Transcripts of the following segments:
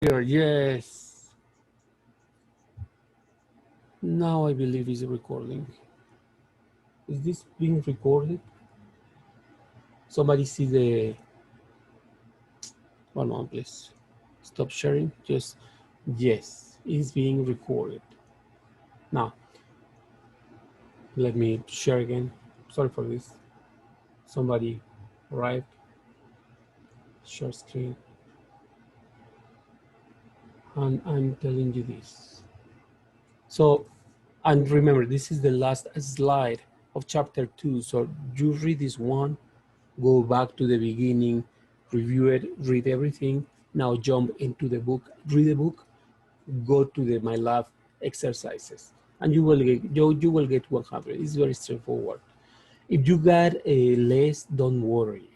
Here, yes. Now I believe it's recording. Is this being recorded? Somebody see the, one moment, please. Stop sharing. Just, yes, it's being recorded. Now, let me share again. Sorry for this. Somebody arrived. Share screen. And I'm telling you this. So, and remember, this is the last slide of chapter 2. So you read this one, go back to the beginning, review it, read everything. Now jump into the book, read the book, go to the My Lab exercises, and you will get 100. It's very straightforward. If you got a less, don't worry.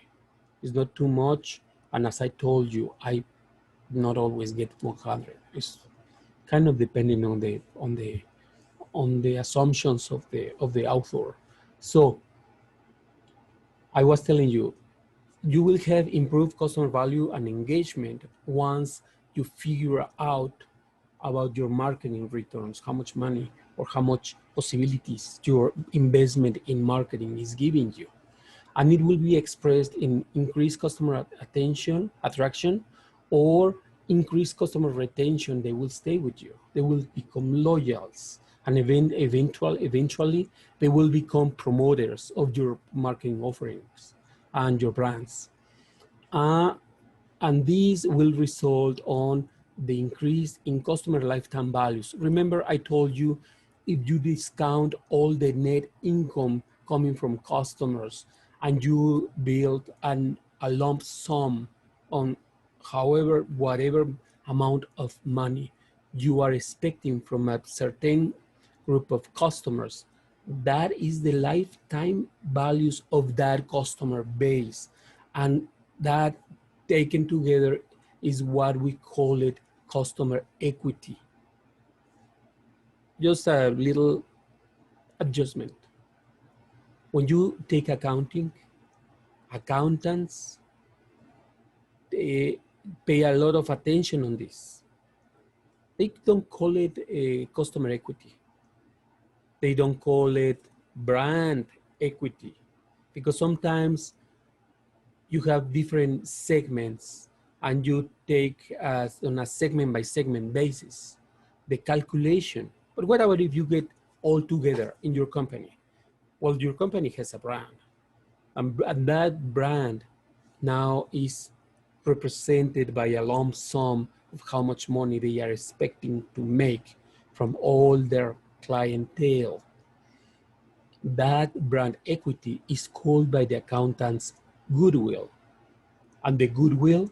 It's not too much. And as I told you, I not always get 100. It's kind of depending on the assumptions of the author. So I was telling you, you will have improved customer value and engagement once you figure out about your marketing returns, how much money or how much possibilities your investment in marketing is giving you. And it will be expressed in increased customer attraction, or increased customer retention. They will stay with you. They will become loyals, and eventually they will become promoters of your marketing offerings and your brands. And these will result on the increase in customer lifetime values. Remember, I told you, if you discount all the net income coming from customers and you build a lump sum on whatever amount of money you are expecting from a certain group of customers, that is the lifetime values of that customer base. And that taken together is what we call it customer equity. Just a little adjustment. When you take accounting, accountants, they pay a lot of attention on this. They don't call it a customer equity. They don't call it brand equity, because sometimes you have different segments and you take on a segment by segment basis the calculation. But what about if you get all together in your company? Well, your company has a brand, and that brand now is represented by a lump sum of how much money they are expecting to make from all their clientele. That brand equity is called by the accountants goodwill. And the goodwill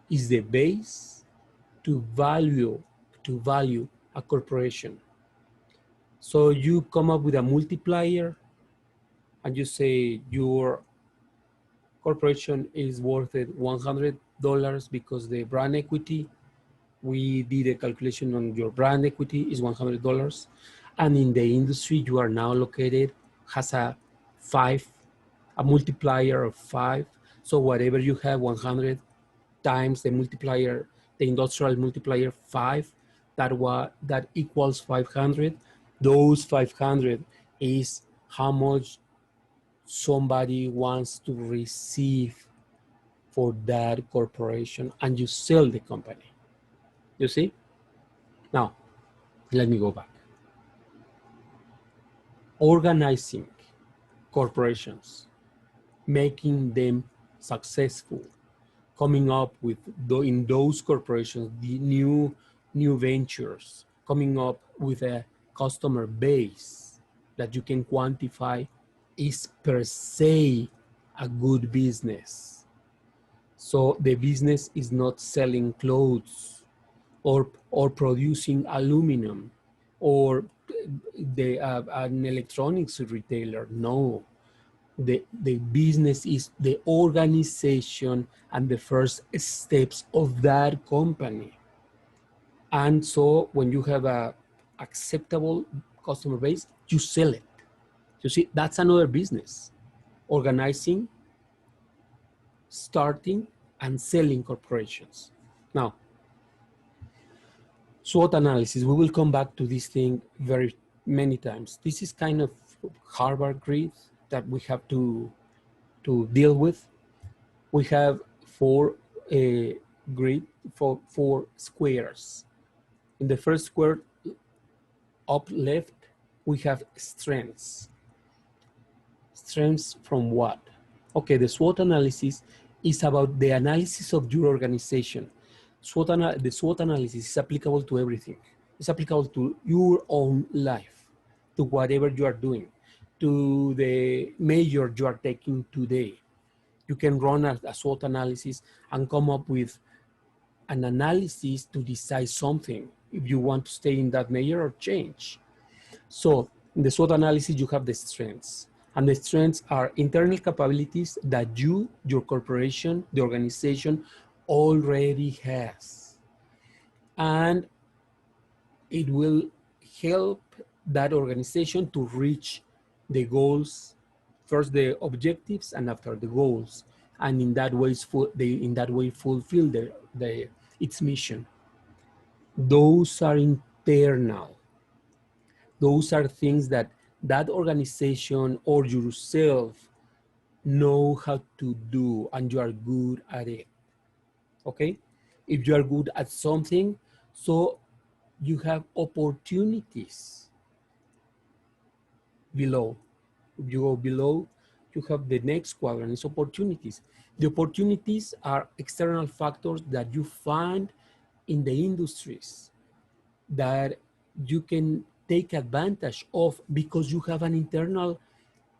is the base to value a corporation. So you come up with a multiplier and you say your corporation is worth it $100 because the brand equity, we did a calculation on your brand equity is $100. And in the industry you are now located has a multiplier of 5. So whatever you have, 100 times the multiplier, the industrial multiplier 5, that equals 500. Those 500 is how much somebody wants to receive for that corporation, and you sell the company. You see? Now, let me go back. Organizing corporations, making them successful, coming up with in those corporations the new ventures, coming up with a customer base that you can quantify is per se a good business. So the business is not selling clothes or producing aluminum or an electronics retailer. No, the business is the organization and the first steps of that company. And so when you have a acceptable customer base, you sell it. You see, that's another business. Organizing, starting, and selling corporations. Now, SWOT analysis, we will come back to this thing very many times. This is kind of Harvard grid that we have to deal with. We have four four squares. In the first square, up left, we have strengths. Strengths from what? Okay, the SWOT analysis is about the analysis of your organization. The SWOT analysis is applicable to everything. It's applicable to your own life, to whatever you are doing, to the measure you are taking today. You can run a SWOT analysis and come up with an analysis to decide something, if you want to stay in that measure or change. So in the SWOT analysis, you have the strengths. And the strengths are internal capabilities that you, your corporation, the organization already has. And it will help that organization to reach the goals, first the objectives and after the goals. And in that way, fulfill its mission. Those are internal. Those are things that organization or yourself know how to do and you are good at it. Okay? If you are good at something, so you have opportunities below. If you go below, you have the next quadrant, is opportunities. The opportunities are external factors that you find in the industries that you can take advantage of because you have an internal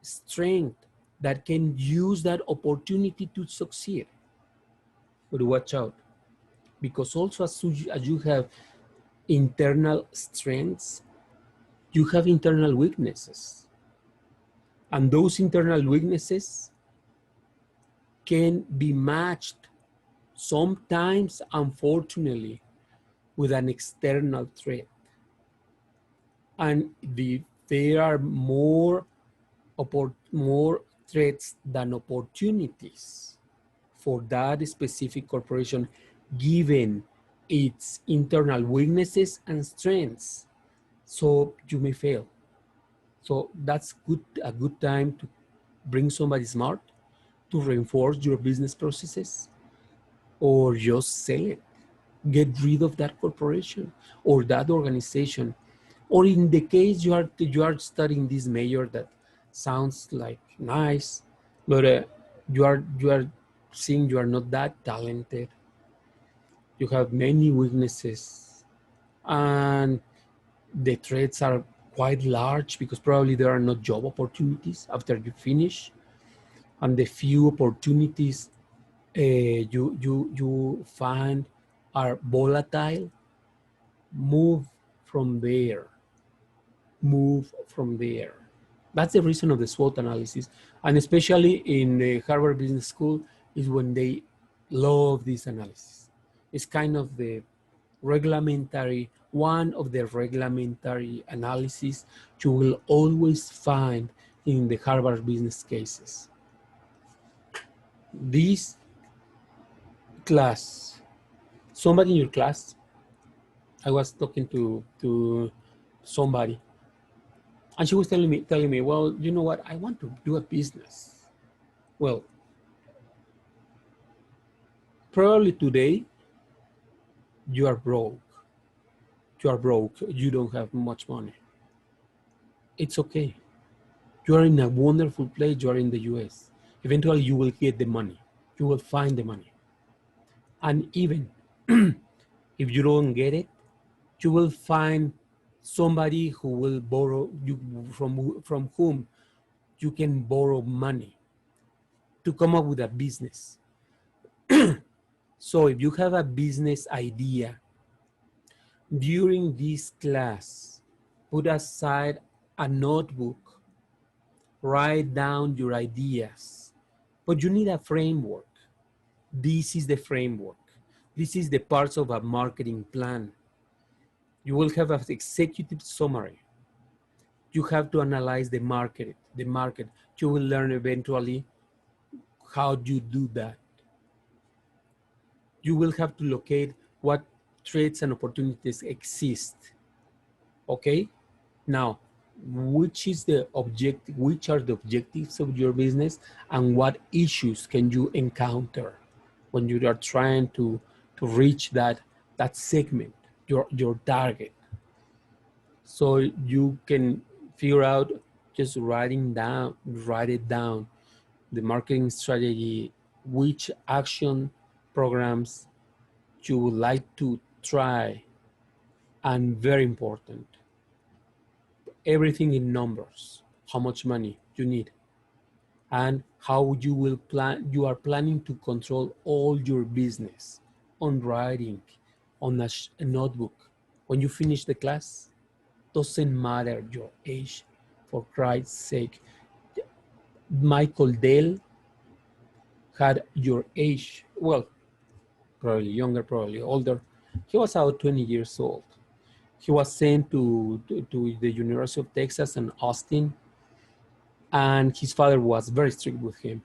strength that can use that opportunity to succeed. But watch out, because also as you have internal strengths, you have internal weaknesses. And those internal weaknesses can be matched sometimes, unfortunately, with an external threat. And there are more threats than opportunities for that specific corporation, given its internal weaknesses and strengths. So you may fail. So that's a good time to bring somebody smart to reinforce your business processes, or just sell it. Get rid of that corporation or that organization. Or in the case you are studying this major that sounds like nice, but you are seeing you are not that talented. You have many weaknesses, and the threats are quite large because probably there are no job opportunities after you finish, and the few opportunities you find are volatile. Move from there. Move from there. That's the reason of the SWOT analysis, and especially in the Harvard Business School is when they love this analysis. It's kind of one of the reglementary analysis you will always find in the Harvard business cases. This class, somebody in your class, I was talking to somebody, and she was telling me, well, you know what, I want to do a business. Well, probably today you are broke. You are broke. You don't have much money. It's okay. You are in a wonderful place. You are in the US. Eventually you will get the money. You will find the money. And even if you don't get it, you will find somebody who will borrow you, from whom you can borrow money to come up with a business. So if you have a business idea, during this class, put aside a notebook, write down your ideas, but you need a framework. This is the framework. This is the parts of a marketing plan. You will have an executive summary. You have to analyze the market. You will learn eventually how you do that. You will have to locate what threats and opportunities exist. Okay, now which are the objectives of your business, and what issues can you encounter when you are trying to reach that segment, your target? So you can figure out, just write it down, the marketing strategy, which action programs you would like to try, and very important, everything in numbers, how much money you need, and how you are planning to control all your business on writing on a notebook. When you finish the class, doesn't matter your age, for Christ's sake. Michael Dell had your age, well, probably younger, probably older. He was about 20 years old. He was sent to the University of Texas in Austin, and his father was very strict with him.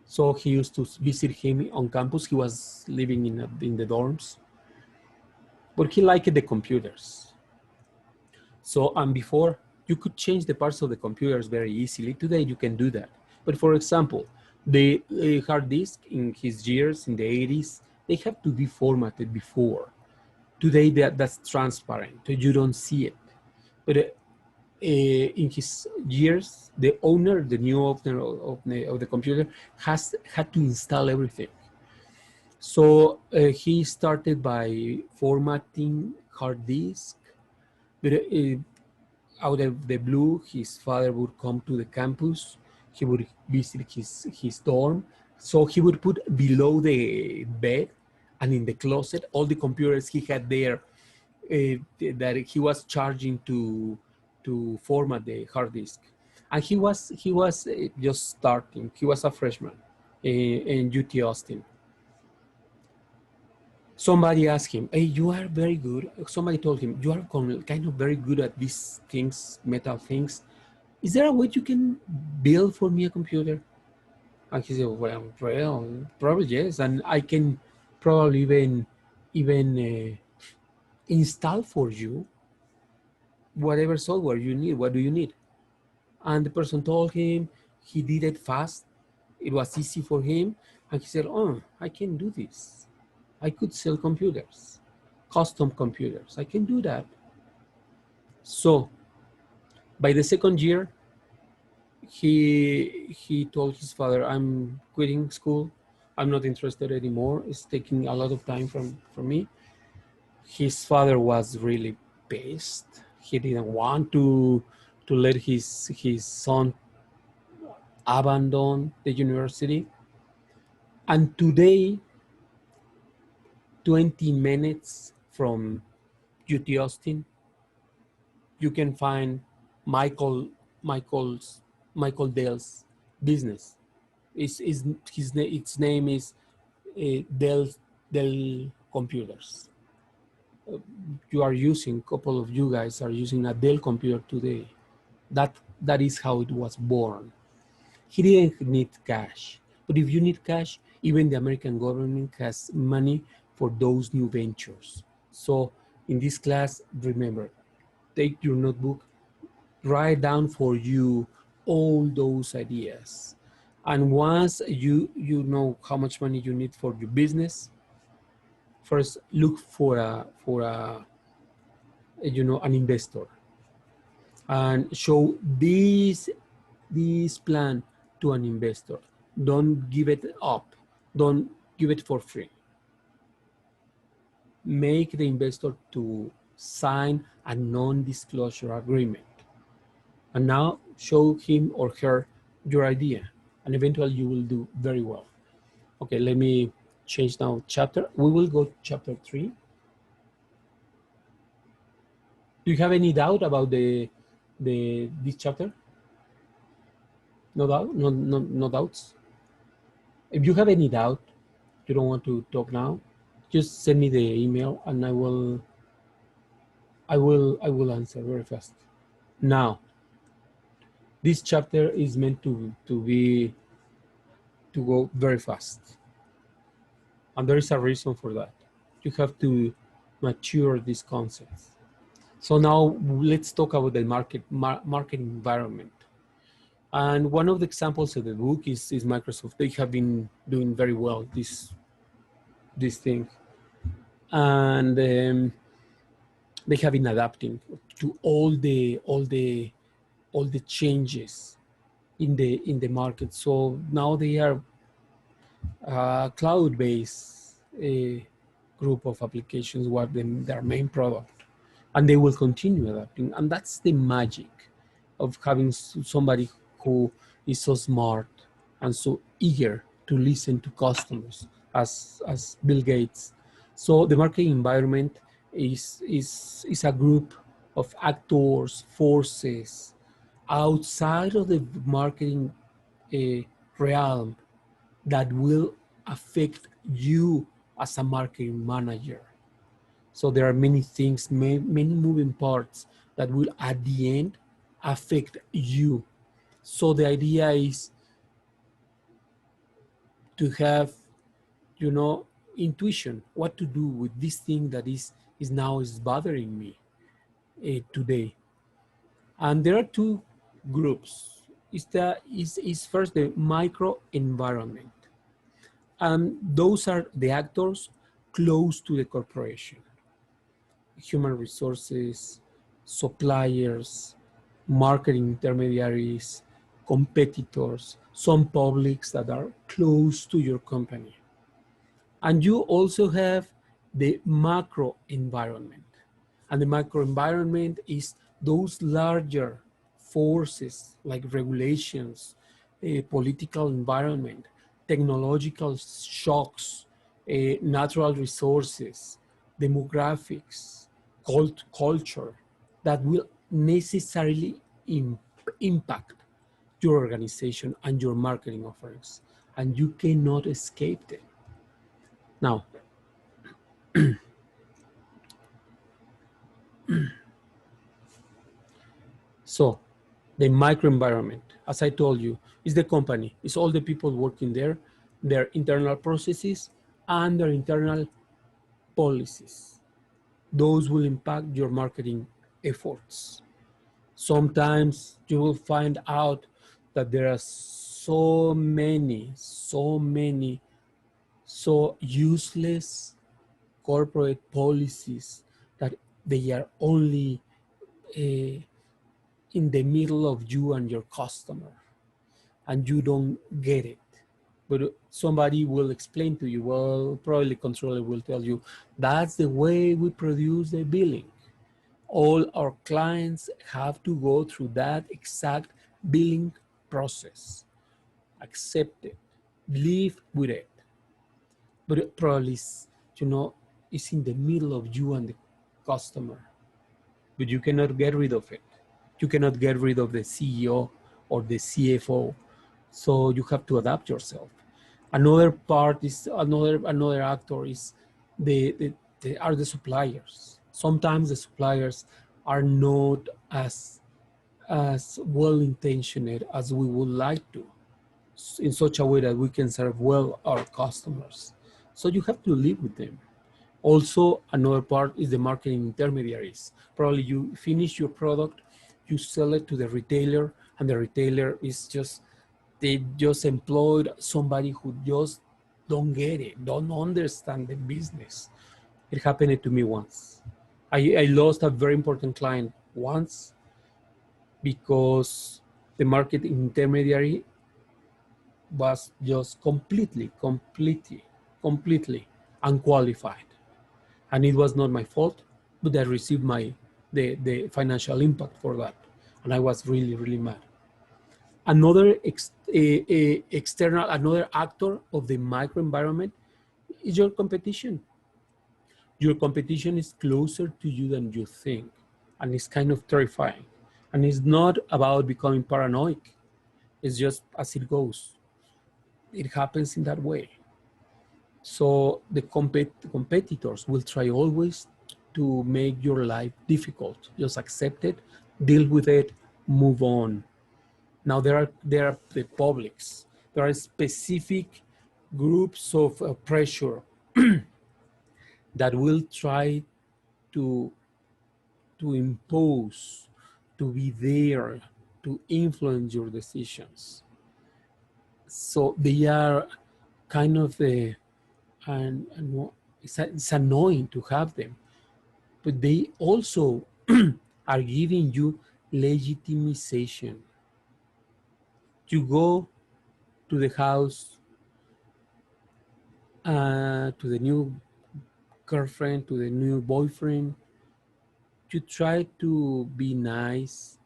So he used to visit him on campus. He was living in the dorms, but he liked the computers. So, and before, you could change the parts of the computers very easily. Today, you can do that. But for example, the hard disk in his years, in the 80s, they have to be formatted before. Today, that's transparent, so you don't see it. But in his years, the new owner of the computer had to install everything. So he started by formatting hard disk, but out of the blue, his father would come to the campus. He would visit his dorm. So he would put below the bed and in the closet all the computers he had there that he was charging to format the hard disk. And he was just starting. He was a freshman in UT Austin. Somebody asked him, "Hey, you are very good." Somebody told him, "You are kind of very good at these things, metal things. Is there a way you can build for me a computer?" And he said, "Well, probably yes, and I can probably even install for you whatever software you need. What do you need?" And the person told him he did it fast. It was easy for him, and he said, "Oh, I can do this. I could sell computers, custom computers. I can do that." So by the second year, he told his father, "I'm quitting school. I'm not interested anymore. It's taking a lot of time from me." His father was really pissed. He didn't want to let his son abandon the university. And today, 20 minutes from UT Austin, you can find Michael Dell's business. Its name is Dell Computers. You are using, couple of you guys are using a Dell computer today. That is how it was born. He didn't need cash, but if you need cash, even the American government has money for those new ventures. So in this class, remember, take your notebook, write down for you all those ideas. And once you know how much money you need for your business, first look for a an investor, and show this plan to an investor. Don't give it up. Don't give it for free. Make the investor to sign a non-disclosure agreement. And now show him or her your idea, and eventually you will do very well. Okay, let me change now chapter. We will go to chapter 3. Do you have any doubt about this chapter? No doubt? No doubts? If you have any doubt, you don't want to talk now, just send me the email and I will answer very fast. Now, this chapter is meant to go very fast. And there is a reason for that. You have to mature these concepts. So now let's talk about the market environment. And one of the examples of the book is Microsoft. They have been doing very well this thing, and they have been adapting to all the changes in the market. So now they are a cloud-based group of applications, what their main product, and they will continue adapting. And that's the magic of having somebody who is so smart and so eager to listen to customers as Bill Gates. So the market environment is a group of actors, forces outside of the marketing realm that will affect you as a marketing manager. So there are many things, many moving parts that will at the end affect you. So the idea is to have, you know, intuition, what to do with this thing that is bothering me today. And there are two groups. Is first the micro environment. And those are the actors close to the corporation. Human resources, suppliers, marketing intermediaries, competitors, some publics that are close to your company. And you also have the macro environment. And the macro environment is those larger forces like regulations, political environment, technological shocks, natural resources, demographics, culture that will necessarily impact your organization and your marketing offerings. And you cannot escape them. Now, so the microenvironment, as I told you, is the company, it's all the people working there, their internal processes and their internal policies. Those will impact your marketing efforts. Sometimes you will find out that there are so many, so useless corporate policies that they are only in the middle of you and your customer, and you don't get it. But somebody will explain to you, well, probably controller will tell you, that's the way we produce the billing. All our clients have to go through that exact billing process. Accept it, live with it. But it probably is, you know, it's in the middle of you and the customer, but you cannot get rid of it. You cannot get rid of the CEO or the CFO. So you have to adapt yourself. Another part is another actor is are the suppliers. Sometimes the suppliers are not as well intentioned as we would like to, in such a way that we can serve well our customers. So you have to live with them. Also, another part is the marketing intermediaries. Probably you finish your product, you sell it to the retailer, and the retailer is just, they just employed somebody who just don't get it, don't understand the business. It happened to me once. I lost a very important client once because the market intermediary was just completely unqualified. And it was not my fault, but I received the financial impact for that. And I was really, really mad. Another another actor of the microenvironment is your competition. Your competition is closer to you than you think, and it's kind of terrifying. And it's not about becoming paranoid. It's just as it goes. It happens in that way. So the competitors will try always to make your life difficult. Just accept it, deal with it, move on. Now there are the publics. There are specific groups of pressure that will try to impose, to be there, to influence your decisions. So they are kind of it's annoying to have them, but they also are giving you legitimization. You go to the house, to the new girlfriend, to the new boyfriend. You try to be nice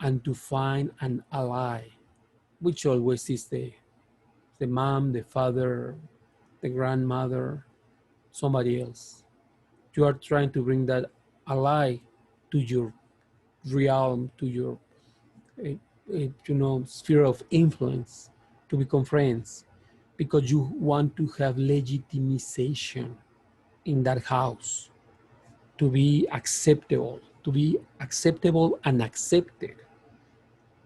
and to find an ally, which always is the mom, the father, the grandmother, somebody else. You are trying to bring that ally to your realm, to your sphere of influence, to become friends, because you want to have legitimization in that house, to be acceptable, and accepted.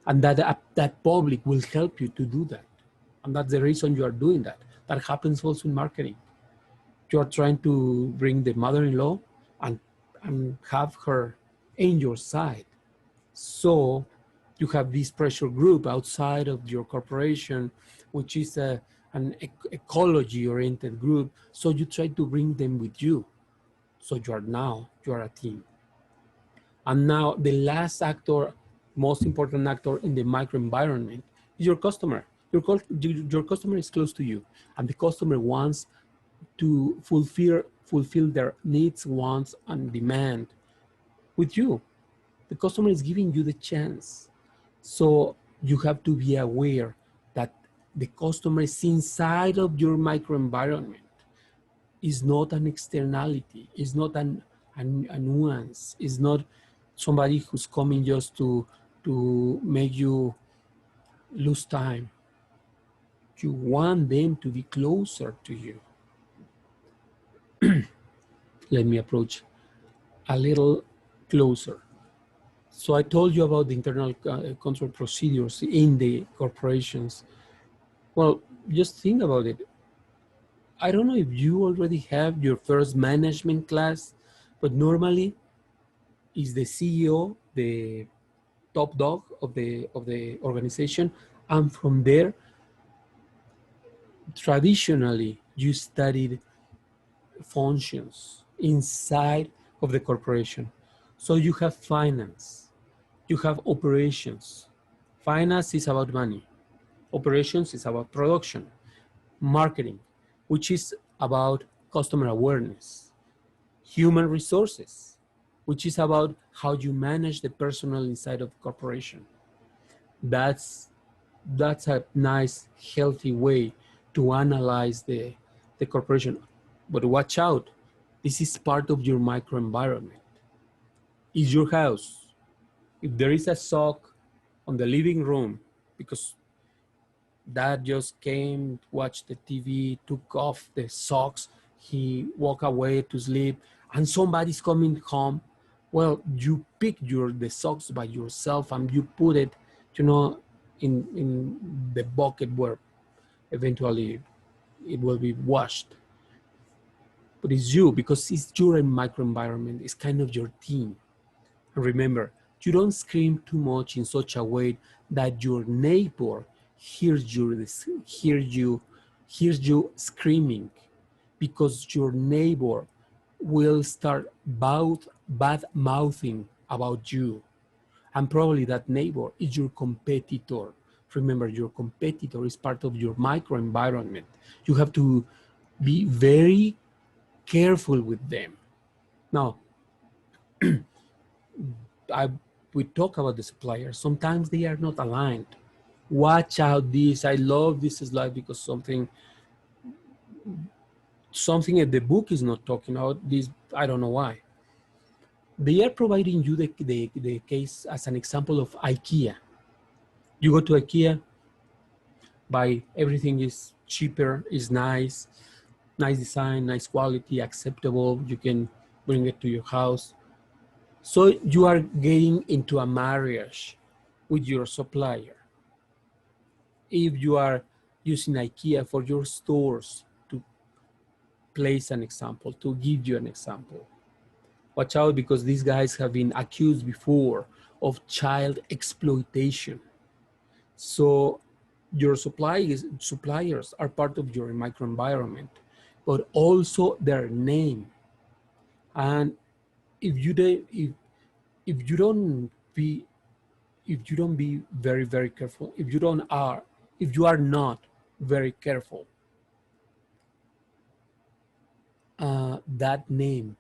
And that public will help you to do that. And that's the reason you are doing that. That happens also in marketing. You are trying to bring the mother-in-law and have her in your side. So you have this pressure group outside of your corporation, which is an ecology-oriented group. So you try to bring them with you. So you are a team. And now the last actor, most important actor in the microenvironment is your customer. Your customer is close to you, and the customer wants to fulfill their needs, wants, and demand with you. The customer is giving you the chance. So you have to be aware that the customer is inside of your microenvironment. Is not an externality, is not a nuance, is not somebody who's coming just to make you lose time. You want them to be closer to you. Let me approach a little closer. So I told you about the internal control procedures in the corporations. Well, just think about it. I don't know if you already have your first management class, but normally is the CEO the top dog of the organization, and from there, traditionally, you studied functions inside of the corporation. So you have finance, you have operations. Finance is about money. Operations is about production. Marketing, which is about customer awareness. Human resources, which is about how you manage the personnel inside of the corporation. That's a nice, healthy way to analyze the corporation. But watch out, this is part of your microenvironment. Is your house. If there is a sock on the living room because dad just came, watched the TV, took off the socks, he walked away to sleep, and somebody's coming home, well, you pick the socks by yourself and you put it, in the bucket where eventually it will be washed. But it's you, because it's your microenvironment. It's kind of your team. And remember, you don't scream too much in such a way that your neighbor hears you screaming, because your neighbor will start bad mouthing about you. And probably that neighbor is your competitor. Remember, your competitor is part of your microenvironment. You have to be very careful with them. Now, we talk about the suppliers. Sometimes they are not aligned. Watch out this. I love this slide because something that the book is not talking about. This, I don't know why. They are providing you the case as an example of IKEA. You go to IKEA, buy everything is cheaper, is nice design, nice quality, acceptable. You can bring it to your house. So you are getting into a marriage with your supplier. If you are using IKEA for your stores, to place an example, to give you an example, Watch out, because these guys have been accused before of child exploitation. So your suppliers are part of your microenvironment, but also their name. And if you don't, if you don't be if you don't be very, very careful, if you are not very careful, that name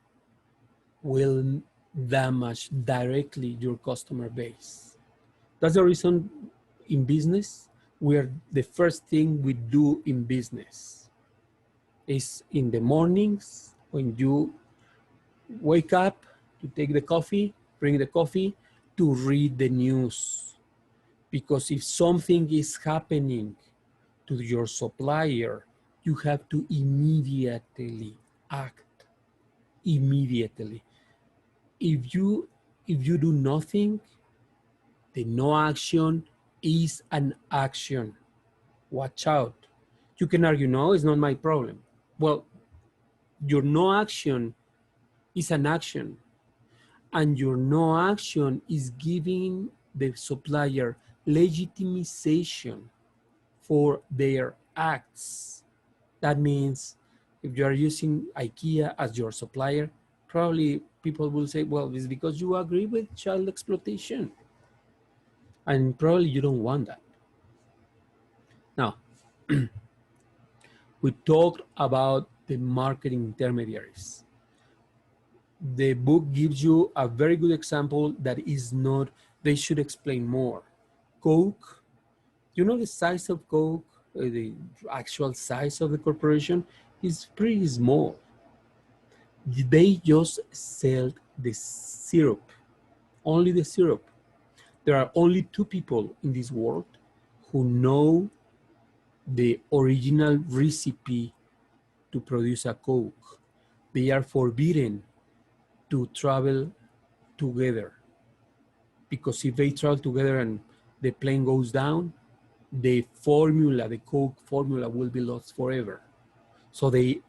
will damage directly your customer base. That's the reason in business, the first thing we do in business is in the mornings when you wake up to take the coffee, bring the coffee, to read the news. Because if something is happening to your supplier, you have to immediately act. Immediately. If you do nothing, the no action is an action. Watch out. You can argue, no, it's not my problem. Well, your no action is an action, and your no action is giving the supplier legitimization for their acts. That means if you are using IKEA as your supplier, probably people will say, well, it's because you agree with child exploitation. And probably you don't want that. Now, we talked about the marketing intermediaries. The book gives you a very good example that is not, they should explain more. Coke, you know the size of Coke, the actual size of the corporation is pretty small. They just sell the syrup, only the syrup. There are only two people in this world who know the original recipe to produce a Coke. They are forbidden to travel together, because if they travel together and the plane goes down, the formula, the Coke formula, will be lost forever. So they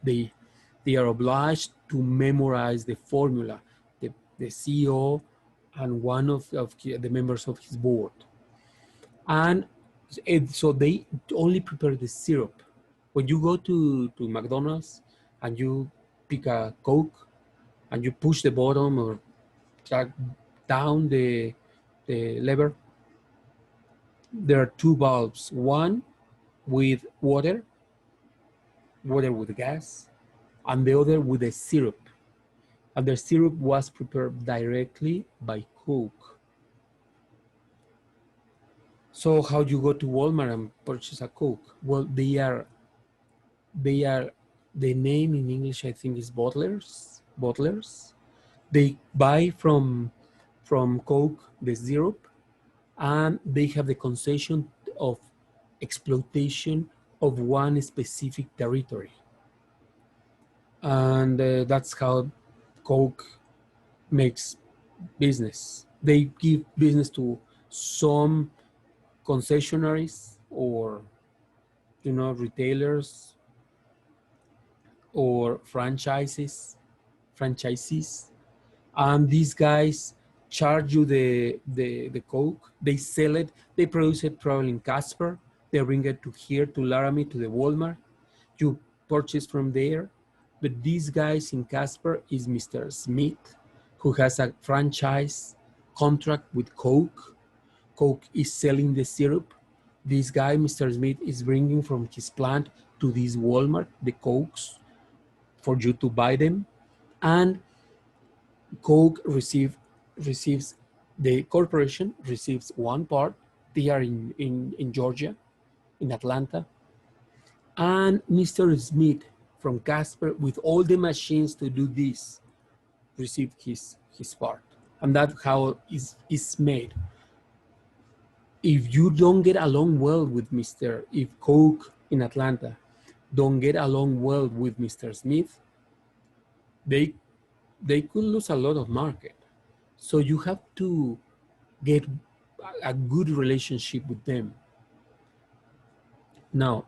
are obliged to memorize the formula, the CEO and one of the members of his board. And so they only prepare the syrup. When you go to McDonald's and you pick a Coke and you push the bottom or drag down the lever, there are two bulbs, one with water with gas, and the other with a syrup. And the syrup was prepared directly by Coke. So how do you go to Walmart and purchase a Coke? Well, the name in English, I think, is bottlers. They buy from Coke the syrup, and they have the concession of exploitation of one specific territory. And that's how Coke makes business. They give business to some concessionaries or retailers or franchisees, and these guys charge you the Coke. They sell it. They produce it probably in Casper. They bring it to here to Laramie, to the Walmart. You purchase from there. But these guys in Casper is Mr. Smith, who has a franchise contract with Coke. Coke is selling the syrup. This guy, Mr. Smith, is bringing from his plant to this Walmart the Cokes for you to buy them. And Coke receives, the corporation receives one part. They are in Georgia, in Atlanta. And Mr. Smith from Casper, with all the machines to do this, received his part. And that's how it's made. If you don't get along well with if Coke in Atlanta don't get along well with Mr. Smith, they could lose a lot of market. So you have to get a good relationship with them. Now,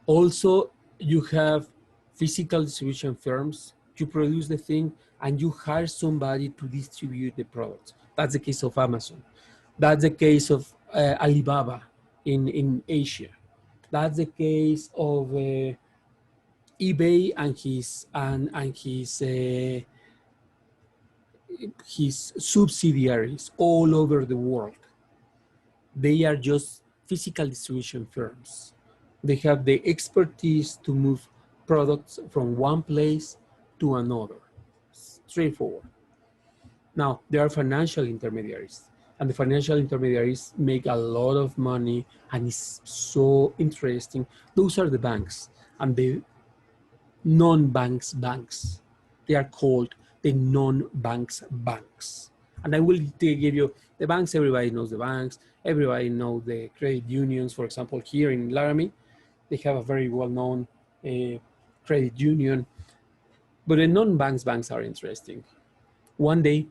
also you have physical distribution firms You produce the thing and you hire somebody to distribute the products. That's the case of Amazon. That's the case of Alibaba in Asia. That's the case of eBay and his subsidiaries all over the world. They are just physical distribution firms. They have the expertise to move products from one place to another. Straightforward. Now, there are financial intermediaries, and the financial intermediaries make a lot of money, and it's so interesting. Those are the banks, and the non-banks banks. They are called the non-banks banks. And I will give you the banks. Everybody knows the banks. Everybody knows the credit unions. For example, here in Laramie, they have a very well-known credit union. But the non-banks banks are interesting. One day,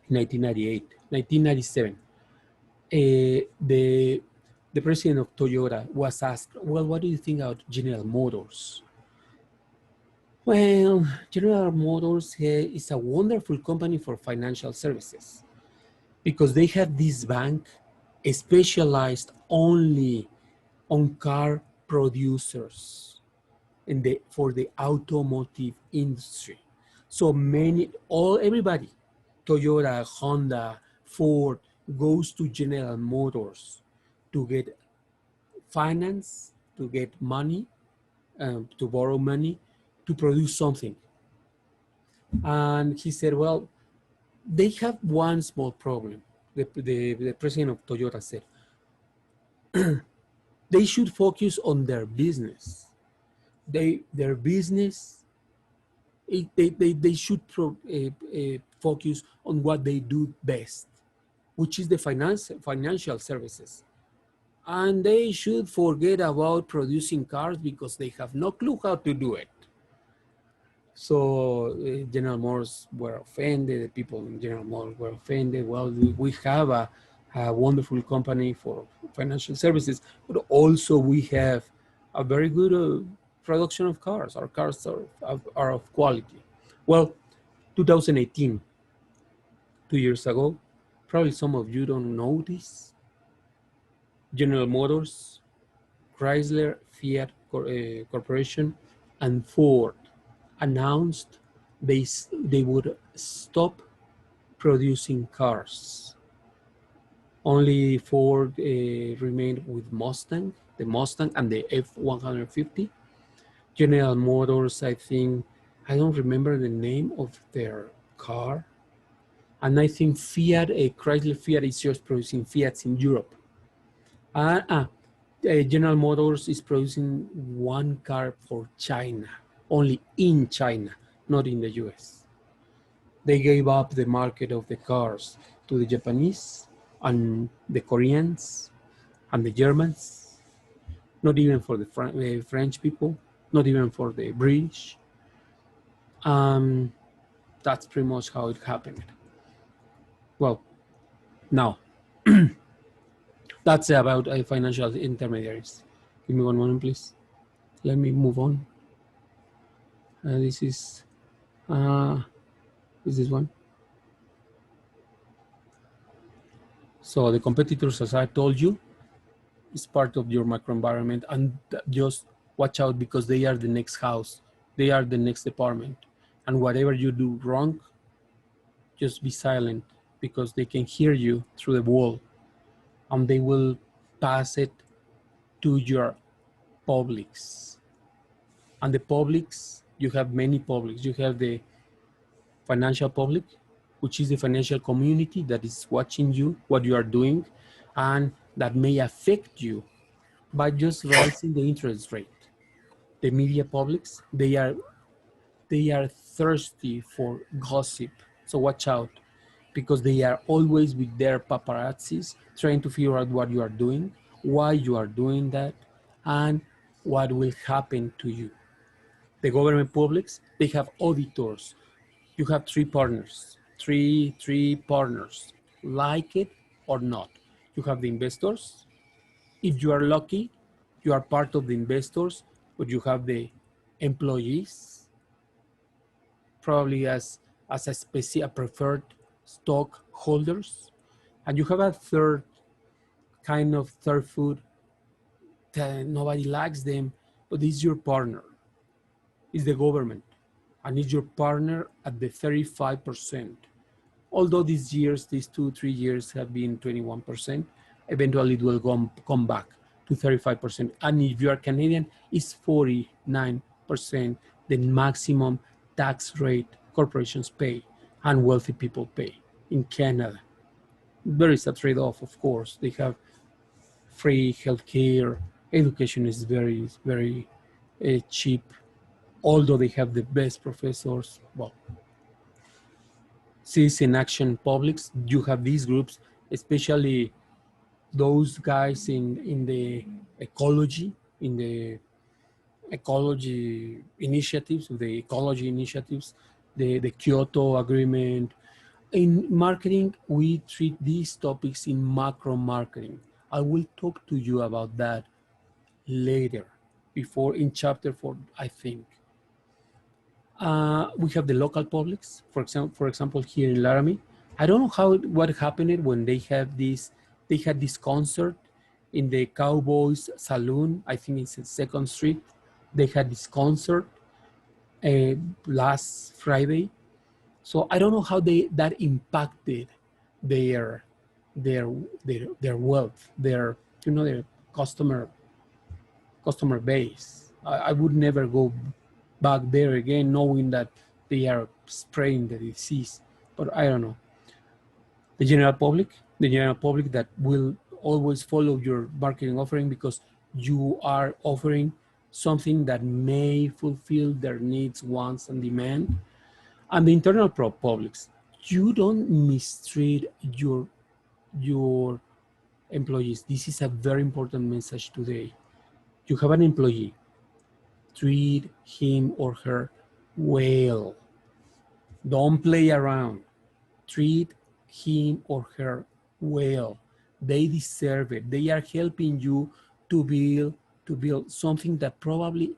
1998, 1997, the president of Toyota was asked, well, what do you think about General Motors? Well, General Motors is a wonderful company for financial services because they have this bank specialized only on car producers for the automotive industry. So everybody, Toyota, Honda, Ford, goes to General Motors to get finance, to get money, to borrow money, to produce something. And he said, well, they have one small problem. The president of Toyota said, they should focus on their business. Their business, they should focus on what they do best, which is the financial services. And they should forget about producing cars because they have no clue how to do it. So General Motors were offended, the people in General Motors were offended. Well, we have a wonderful company for financial services, but also we have a very good production of cars. Our cars are of quality. Well, 2018, 2 years ago, probably some of you don't know this. General Motors, Chrysler, Fiat Corporation, and Ford announced they would stop producing cars. Only Ford remained with Mustang, the Mustang and the F-150. General Motors, I think, I don't remember the name of their car. And I think Fiat, Chrysler Fiat is just producing Fiats in Europe. General Motors is producing one car for China, only in China, not in the US. They gave up the market of the cars to the Japanese and the Koreans and the Germans, not even for the French people, not even for the British. That's pretty much how it happened. Well, now, that's about financial intermediaries. Give me one moment, please. Let me move on. This is this one. So the competitors, as I told you, is part of your microenvironment, and just watch out because they are the next house. They are the next department. And whatever you do wrong, just be silent because they can hear you through the wall and they will pass it to your publics. And the publics, you have many publics. You have the financial public, which is the financial community that is watching you, what you are doing, and that may affect you by just raising the interest rate. The media publics, they are thirsty for gossip. So watch out because they are always with their paparazzis trying to figure out what you are doing, why you are doing that, and what will happen to you. The government publics, they have auditors. You have three partners, three partners, like it or not. You have the investors. If you are lucky, you are part of the investors, but you have the employees. probably as a preferred stockholders, and you have a third food that nobody likes them, but it's your partner, it's the government, and it's your partner at the 35%. Although these 2-3 years have been 21%, eventually it will come back to 35%. And if you are Canadian, it's 49%, the maximum tax rate corporations pay and wealthy people pay in Canada. There is a trade-off, of course. They have free healthcare, education is very, very cheap, although they have the best professors. Well, Citizen Action Publics, you have these groups, especially those guys in the ecology initiatives, the Kyoto Agreement. In marketing, we treat these topics in macro marketing. I will talk to you about that later, in chapter 4, I think. We have the local publics, for example, here in Laramie. I don't know what happened when they had this concert in the Cowboys Saloon. I think it's in 2nd Street. They had this concert last Friday. So I don't know how that impacted their wealth, their customer base. I would never go back there again, knowing that they are spreading the disease. But I don't know. The general public that will always follow your marketing offering because you are offering something that may fulfill their needs, wants, and demand. And the internal publics, you don't mistreat your employees. This is a very important message today. You have an employee, treat him or her well. Don't play around. Treat him or her well. They deserve it. They are helping you to build something that probably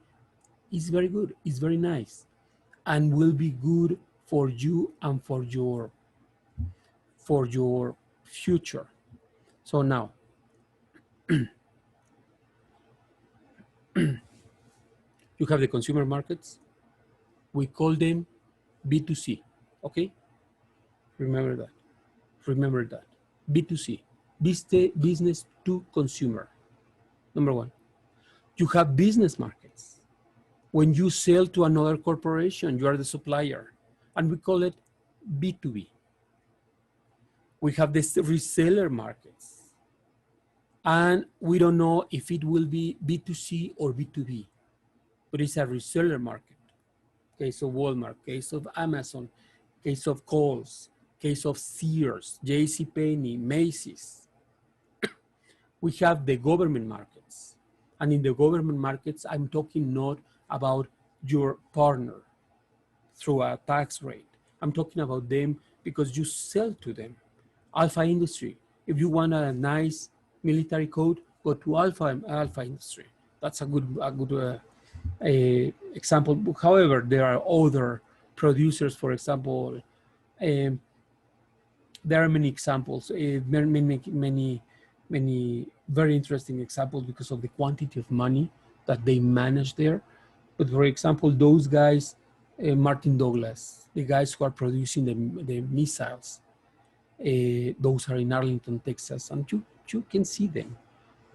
is very good, is very nice, and will be good for you and for your future. So now, you have the consumer markets. We call them B2C, okay? Remember that. B2C, business to consumer. Number one. You have business markets. When you sell to another corporation, you are the supplier, and we call it B2B. We have the reseller markets, and we don't know if it will be B2C or B2B, but it's a reseller market. Case of Walmart, case of Amazon, case of Kohl's, case of Sears, JCPenney, Macy's. We have the government markets. And in the government markets, I'm talking not about your partner through a tax rate. I'm talking about them because you sell to them. Alpha Industry. If you want a nice military coat, go to Alpha Industry. That's a good example. However, there are other producers. For example, there are many examples. Many very interesting examples because of the quantity of money that they manage there. But for example, those guys, Martin Douglas, the guys who are producing the missiles, those are in Arlington, Texas, and you can see them.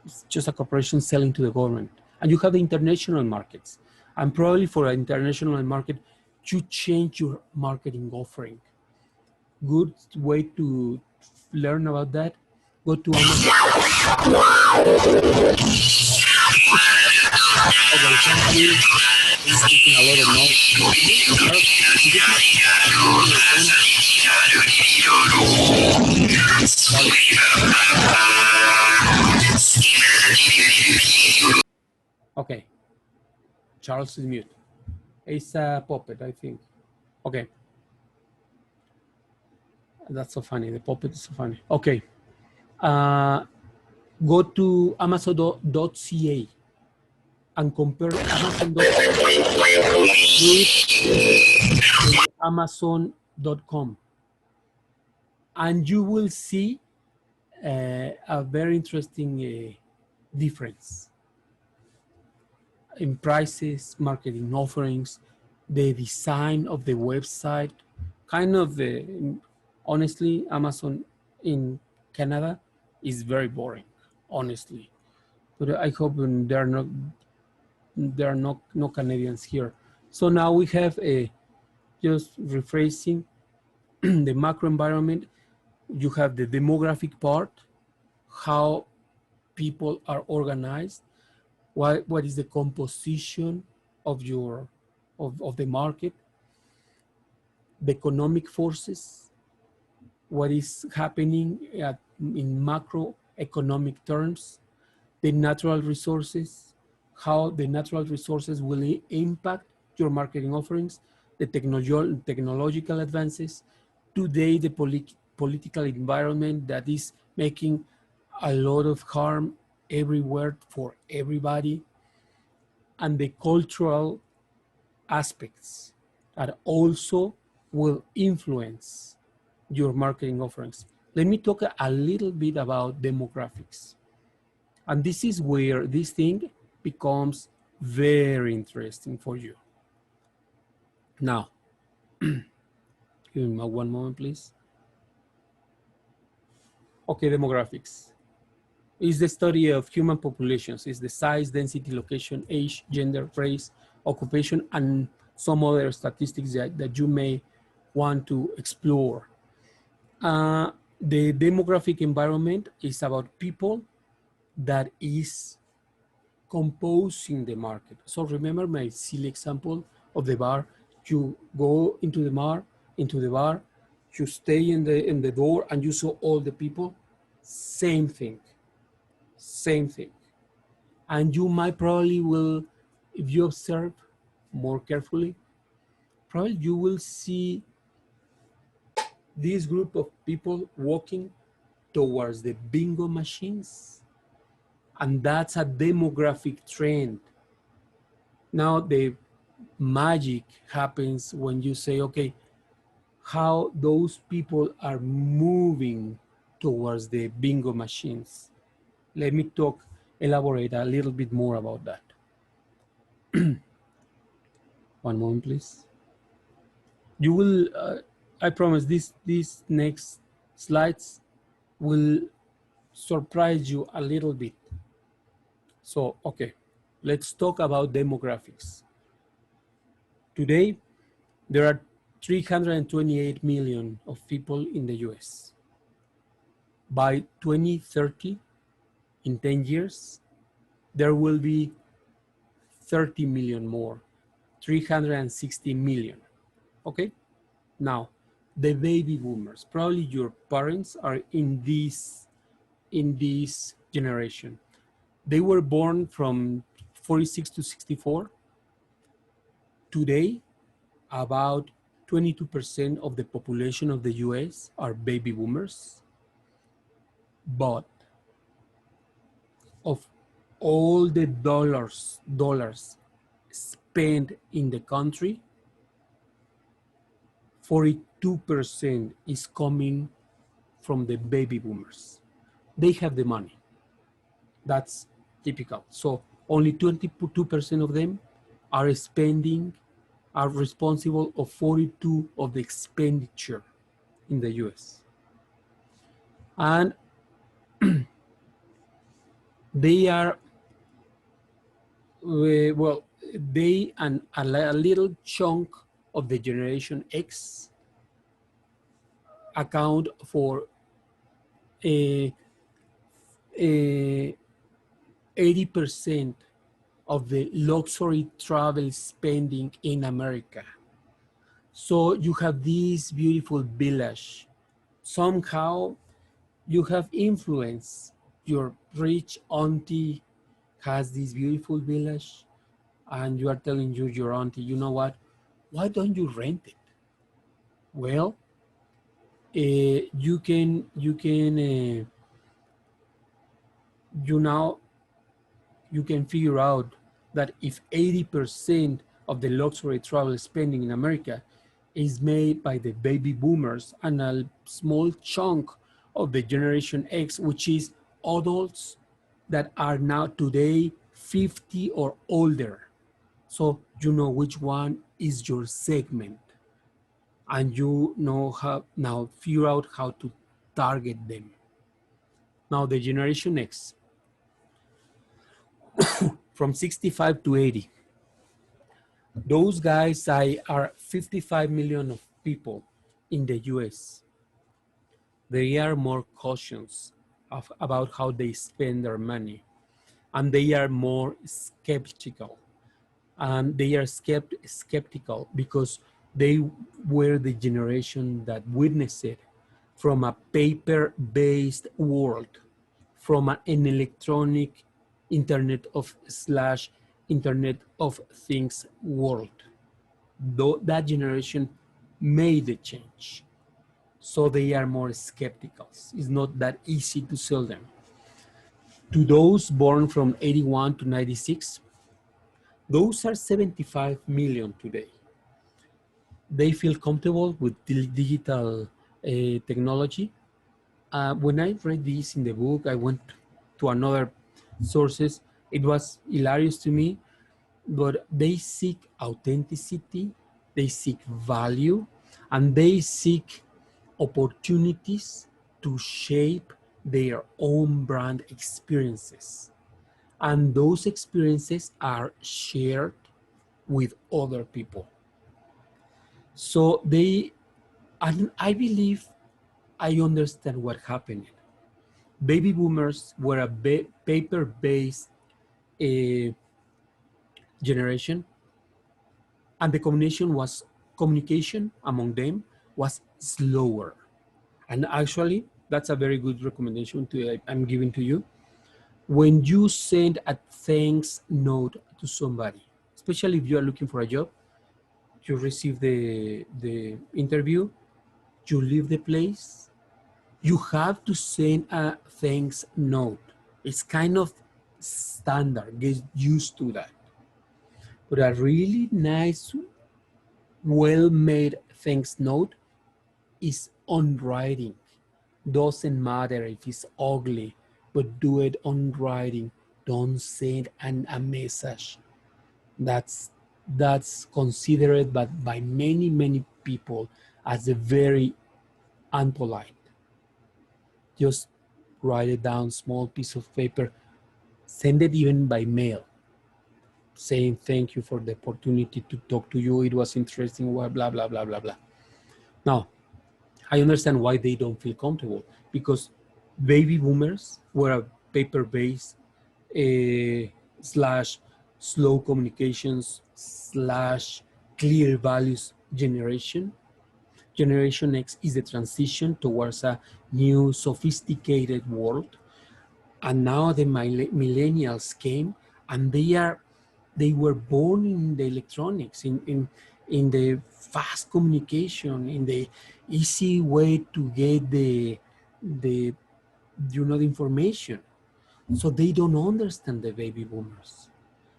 It's just a corporation selling to the government. And you have the international markets. And probably for an international market, you change your marketing offering. Good way to learn about that, go to Amazon. Okay, Charles is mute. It's a puppet, I think. Okay. That's so funny. The puppet is so funny. Okay. Go to Amazon.ca and compare Amazon.ca with Amazon.com, and you will see a very interesting difference in prices, marketing offerings, the design of the website. Kind of honestly, Amazon in Canada is very boring, honestly. But I hope there are no Canadians here. So now we have a just rephrasing the macro environment. You have the demographic part, how people are organized, what is the composition of your of the market, the economic forces, what is happening in macroeconomic terms, the natural resources, how the natural resources will impact your marketing offerings, the technological advances, today the political environment that is making a lot of harm everywhere for everybody, and the cultural aspects that also will influence your marketing offerings. Let me talk a little bit about demographics. And this is where this thing becomes very interesting for you. Now, give me one moment, please. Okay, demographics is the study of human populations. It's the size, density, location, age, gender, race, occupation, and some other statistics that you may want to explore. The demographic environment is about people that is composing the market. So remember my silly example of the bar. You go into the bar, you stay in the door, and you saw all the people. Same thing. And you might probably will, if you observe more carefully, probably you will see this group of people walking towards the bingo machines. And that's a demographic trend. Now the magic happens when you say, okay, how those people are moving towards the bingo machines. Let me elaborate a little bit more about that. One moment, please. You will, I promise these next slides will surprise you a little bit. So, okay, let's talk about demographics. Today, there are 328 million of people in the US. By 2030, in 10 years, there will be 30 million more, 360 million, okay? Now, the baby boomers, probably your parents are in this generation. They were born from 46 to 64. Today, about 22% of the population of the US are baby boomers. But of all the dollars spent in the country, 42% is coming from the baby boomers. They have the money. That's typical. So only 22% of them are responsible of 42 of the expenditure in the US. And they are, well, they and a little chunk of the Generation X account for 80% of the luxury travel spending in America. So you have this beautiful village. Somehow you have influence. Your rich auntie has this beautiful village, and you are telling your auntie, you know what? Why don't you rent it? Well, you can figure out that if 80% of the luxury travel spending in America is made by the baby boomers and a small chunk of the Generation X, which is adults that are now today 50 or older. So you know which one is your segment, and you know how now figure out how to target them. Now the Generation X, from 65 to 80, those guys are 55 million of people in the US. They are more cautious about how they spend their money, and they are more skeptical. And they are skeptical because they were the generation that witnessed it from a paper-based world, from an electronic internet of things world. Though that generation made the change. So they are more skeptical. It's not that easy to sell them. To those born from 81 to 96, those are 75 million today. They feel comfortable with digital technology. When I read this in the book, I went to another sources. It was hilarious to me, but they seek authenticity, they seek value, and they seek opportunities to shape their own brand experiences. And those experiences are shared with other people. So and I believe I understand what happened. Baby boomers were a paper-based uh, generation, and the communication among them was slower. And actually, that's a very good recommendation I'm giving to you. When you send a thanks note to somebody, especially if you are looking for a job, you receive the interview, you leave the place, you have to send a thanks note. It's kind of standard, get used to that. But a really nice, well-made thanks note is on writing. Doesn't matter if it's ugly, but do it on writing. Don't send a message. That's considered by many people as a very unpolite. Just write it down, small piece of paper, send it even by mail, saying thank you for the opportunity to talk to you. It was interesting, blah, blah, blah, blah, blah. Now, I understand why they don't feel comfortable, because baby boomers were a paper-based slash slow communications slash clear values generation. Generation X is the transition towards a new sophisticated world. And now the millennials came, and they were born in the electronics, in the fast communication, in the easy way to get the the information. So they don't understand the baby boomers,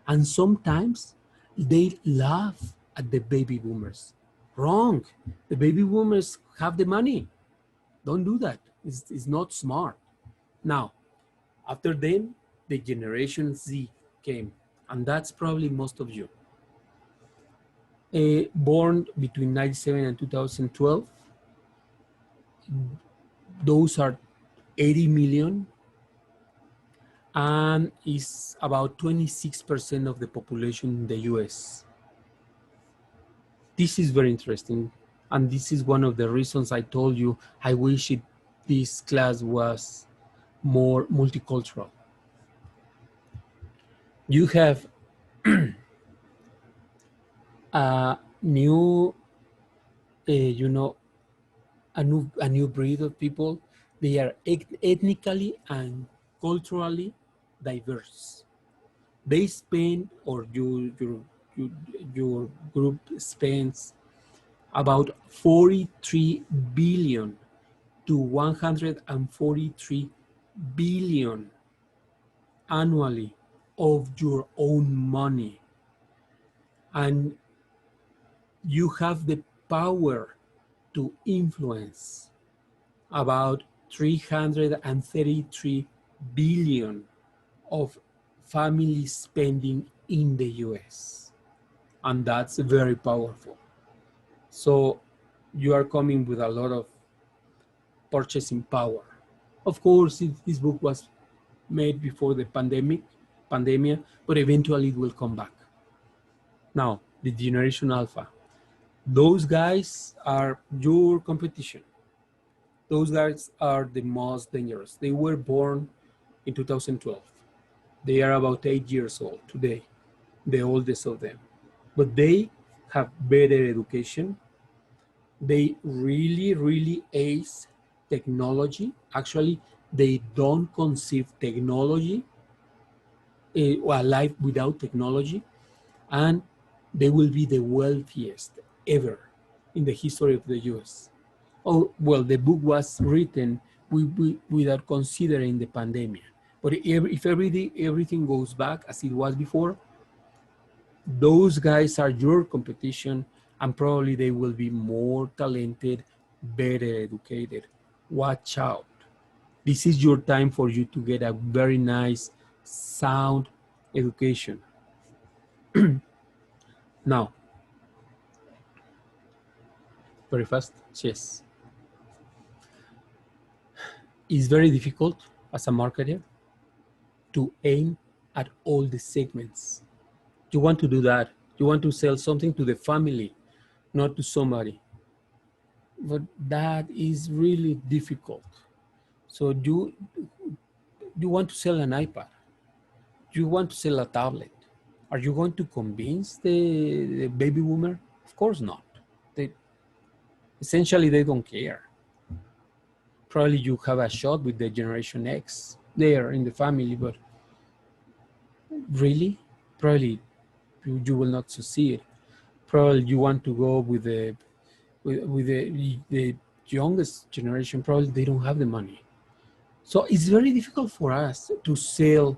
and sometimes they laugh at the baby boomers. Wrong. The baby boomers have the money. Don't do that. It's not smart. Now, after them, the Generation Z came, and that's probably most of you. Born between 97 and 2012, those are 80 million, and is about 26% of the population in the US. This is very interesting, and this is one of the reasons I told you I wish this class was more multicultural. You have a new, a new breed of people. They are ethnically and culturally diverse. They spend, or your group spends about 43 billion to 143 billion annually of your own money. And you have the power to influence about 333 billion of family spending in the US. And that's very powerful. So you are coming with a lot of purchasing power. Of course, this book was made before the pandemic, but eventually it will come back. Now, the Generation Alpha. Those guys are your competition. Those guys are the most dangerous. They were born in 2012. They are about 8 years old today, the oldest of them. But they have better education. They really, really ace technology. Actually, they don't conceive technology, a life without technology, and they will be the wealthiest ever in the history of the US. Oh, well, the book was written without considering the pandemic. But if everything goes back as it was before, those guys are your competition, and probably they will be more talented, better educated. Watch out. This is your time for you to get a very nice, sound education. Now, very fast, yes. It's very difficult as a marketer to aim at all the segments. You want to do that. You want to sell something to the family, not to somebody. But that is really difficult. So you want to sell an iPad. You want to sell a tablet. Are you going to convince the baby boomer? Of course not. They essentially they don't care. Probably you have a shot with the Generation X there in the family, but really, probably you will not succeed. Probably you want to go with the youngest generation. Probably they don't have the money. So it's very difficult for us to sell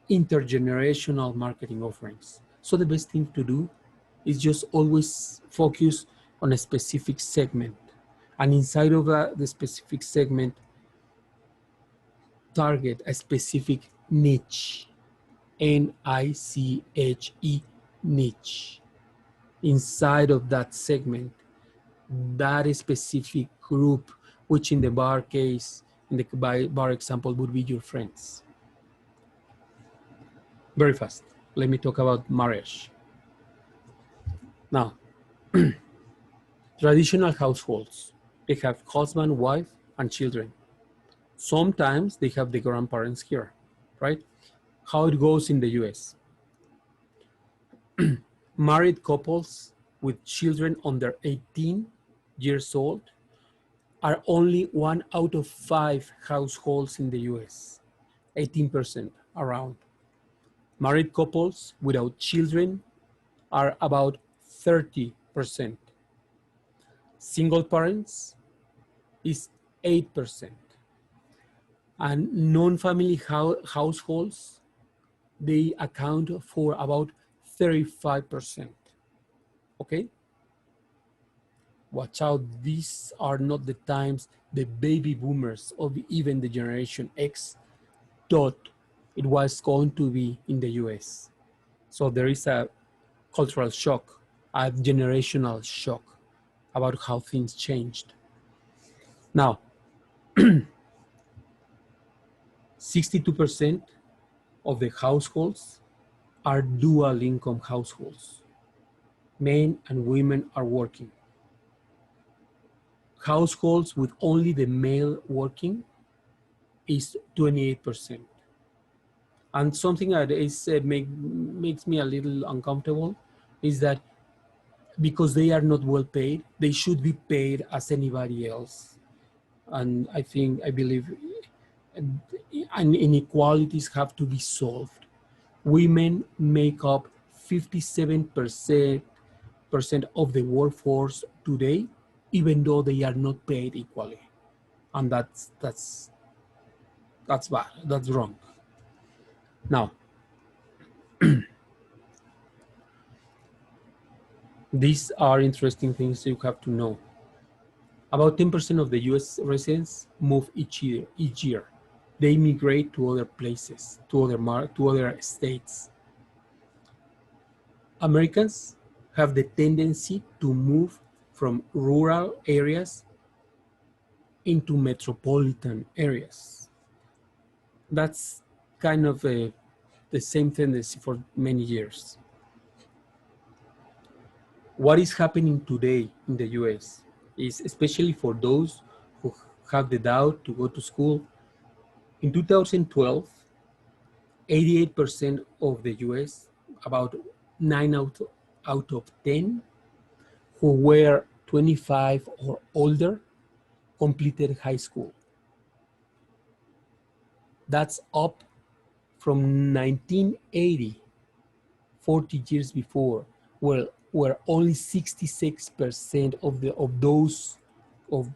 intergenerational marketing offerings. So the best thing to do is just always focus on a specific segment. And inside of the specific segment, target a specific niche, N-I-C-H-E, niche. Inside of that segment, that specific group, which in the bar case, in the bar example, would be your friends. Very fast. Let me talk about marriage. Now, traditional households, they have husband, wife, and children. Sometimes they have the grandparents here, right? How it goes in the US. Married couples with children under 18 years old are only 1 out of 5 households in the US, 18% around. Married couples without children are about 30%. Single parents is 8%. And non-family households, they account for about 35%. Okay? Watch out, these are not the times the baby boomers or even the Generation X thought it was going to be in the US. So there is a cultural shock, a generational shock about how things changed. Now, 62% of the households are dual income households. Men and women are working. Households with only the male working is 28%. And something that is makes me a little uncomfortable is that because they are not well paid, they should be paid as anybody else. And I believe inequalities have to be solved. Women make up 57% of the workforce today, even though they are not paid equally. And that's bad, that's wrong. Now, These are interesting things you have to know. About 10% of the US residents move each year. They migrate to other places, to other states. Americans have the tendency to move from rural areas into metropolitan areas. That's kind of the same tendency for many years. What is happening today in the US is, especially for those who have the doubt to go to school, in 2012, 88% of the US, about 9 out of 10 who were 25 or older, completed high school. That's up from 1980, 40 years before, where only 66% of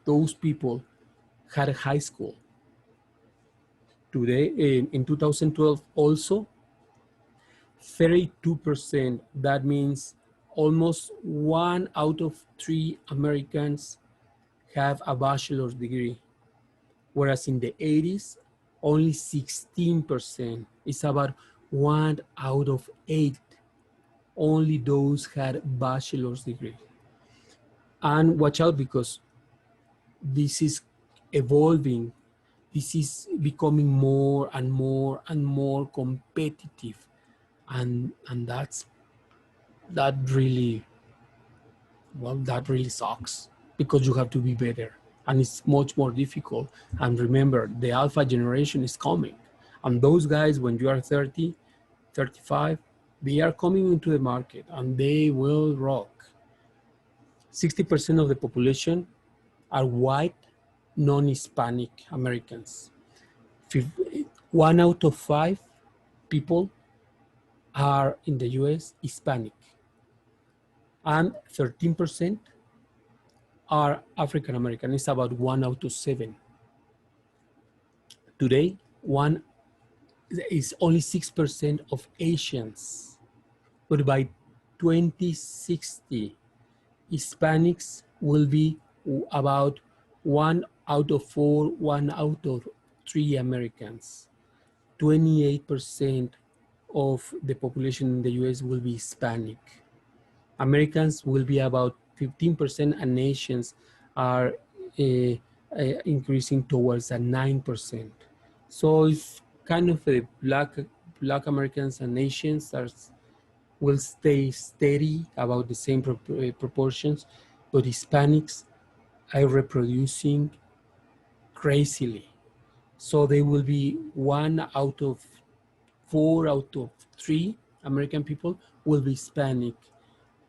those people had a high school. Today, in 2012, also 32%. That means almost 1 out of 3 Americans have a bachelor's degree, whereas in the 80s, only 16%. It's about 1 out of 8. Only those had bachelor's degree. And watch out, because this is evolving. This is becoming more and more and more competitive. And that really sucks, because you have to be better, and it's much more difficult. And remember, the alpha generation is coming, and those guys, when you are 30, 35, they are coming into the market and they will rock. 60% of the population are white, non-Hispanic Americans. 1 out of 5 people are in the US Hispanic, and 13% are African American. It's about 1 out of 7. Today, one is only 6% of Asians, but by 2060, Hispanics will be about 1 out of 4, 1 out of 3 Americans. 28% of the population in the US will be Hispanic. Americans will be about 15%, and Asians are increasing towards a 9%. So it's kind of a black Americans and Asians will stay steady about the same proportions, but Hispanics are reproducing crazily. So they will be 1 out of 4 out of 3 American people will be Hispanic.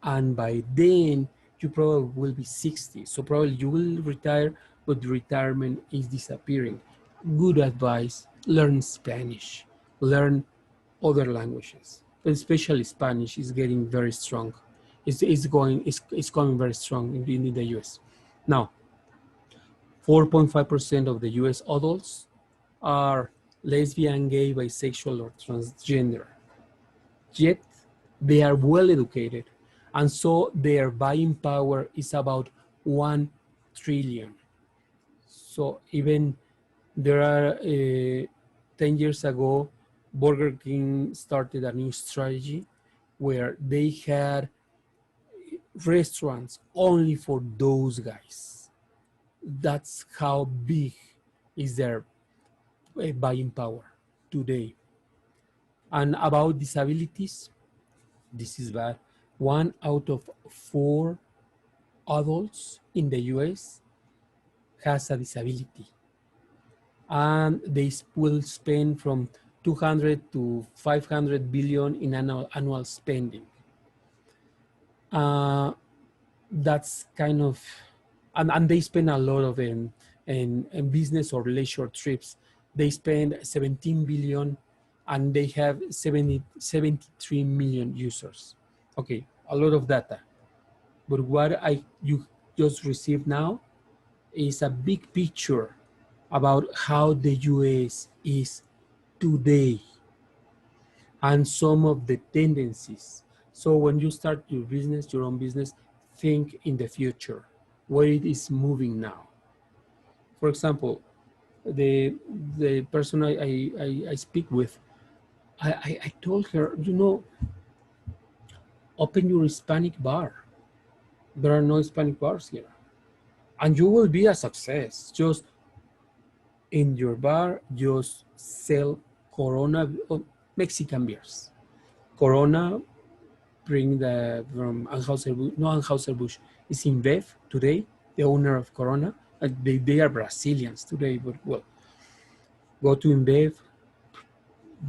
And by then, you probably will be 60. So probably you will retire, but the retirement is disappearing. Good advice: learn Spanish, learn other languages, but especially Spanish is getting very strong. It's coming very strong in the US. Now, 4.5% of the US adults are lesbian, gay, bisexual, or transgender. Yet they are well educated, and so their buying power is about 1 trillion. So even there are 10 years ago, Burger King started a new strategy where they had restaurants only for those guys. That's how big is their buying power today. And about disabilities, this is bad. 1 out of 4 adults in the US has a disability, and they will spend from 200 to 500 billion in annual spending. That's kind of, and they spend a lot of in business or leisure trips. They spend 17 billion, and they have 73 million users. Okay, a lot of data. But what you just received now is a big picture about how the US is today, and some of the tendencies, So when you start your business, your own business, think in the future, where it is moving now. For example, the person I speak with, I told her, you know, open your Hispanic bar. There are no Hispanic bars here. And you will be a success. Just in your bar, just sell Corona, Mexican beers. Corona, bring the from Anheuser-Busch, no Anheuser-Busch, it's InBev today, the owner of Corona. They are Brazilians today, but well, go to InBev,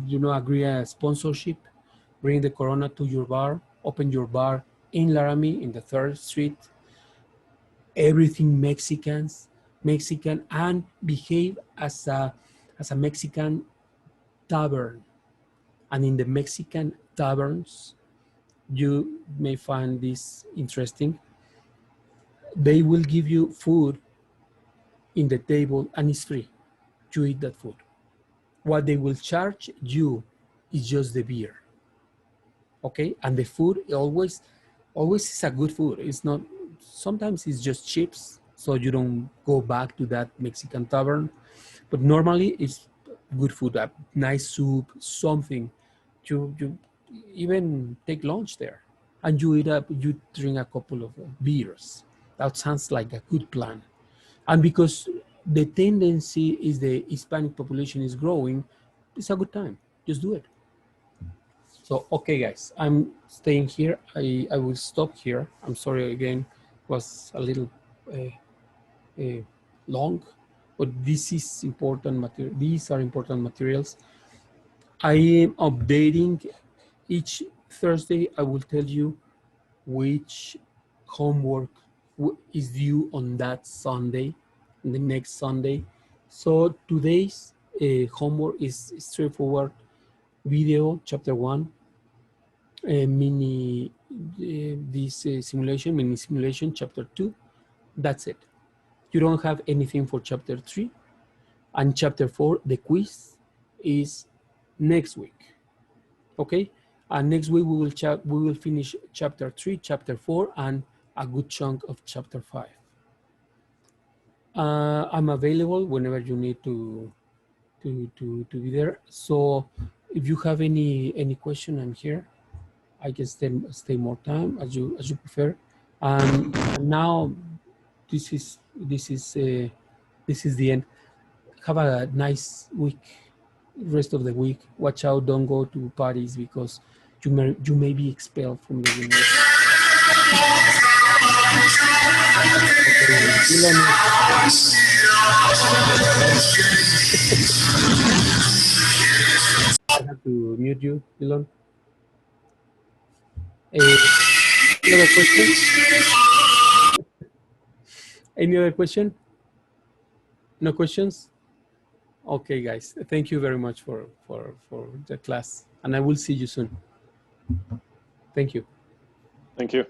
you know, agree a sponsorship, bring the Corona to your bar, open your bar in Laramie in the 3rd Street, everything Mexican, and behave as a Mexican tavern. And in the Mexican taverns, you may find this interesting. They will give you food in the table and it's free. You eat that food. What they will charge you is just the beer. Okay, and the food always is a good food. It's not, sometimes it's just chips, so you don't go back to that Mexican tavern, but normally it's good food, a nice soup, something. You even take lunch there, and you drink a couple of beers. That sounds like a good plan. And because the tendency is the Hispanic population is growing, it's a good time. Just do it. So, okay, guys, I'm staying here. I will stop here. I'm sorry again, it was a little long, but this is important material. These are important materials. I am updating each Thursday. I will tell you which homework is due on that Sunday, the next Sunday. So today's homework is straightforward. Video chapter 1, mini simulation chapter 2. That's it. You don't have anything for chapter 3, and chapter 4, the quiz, is next week. Okay, and next week we will finish chapter 3, chapter 4, and a good chunk of chapter 5. I'm available whenever you need to be there. So if you have any question, I'm here. I can stay more time as you prefer. And now this is the end. Have a nice week, rest of the week. Watch out, don't go to parties because you may be expelled from the university. I have to mute you, Elon. Any other question? Any other question? No questions? Okay, guys. Thank you very much for the class, and I will see you soon. Thank you. Thank you.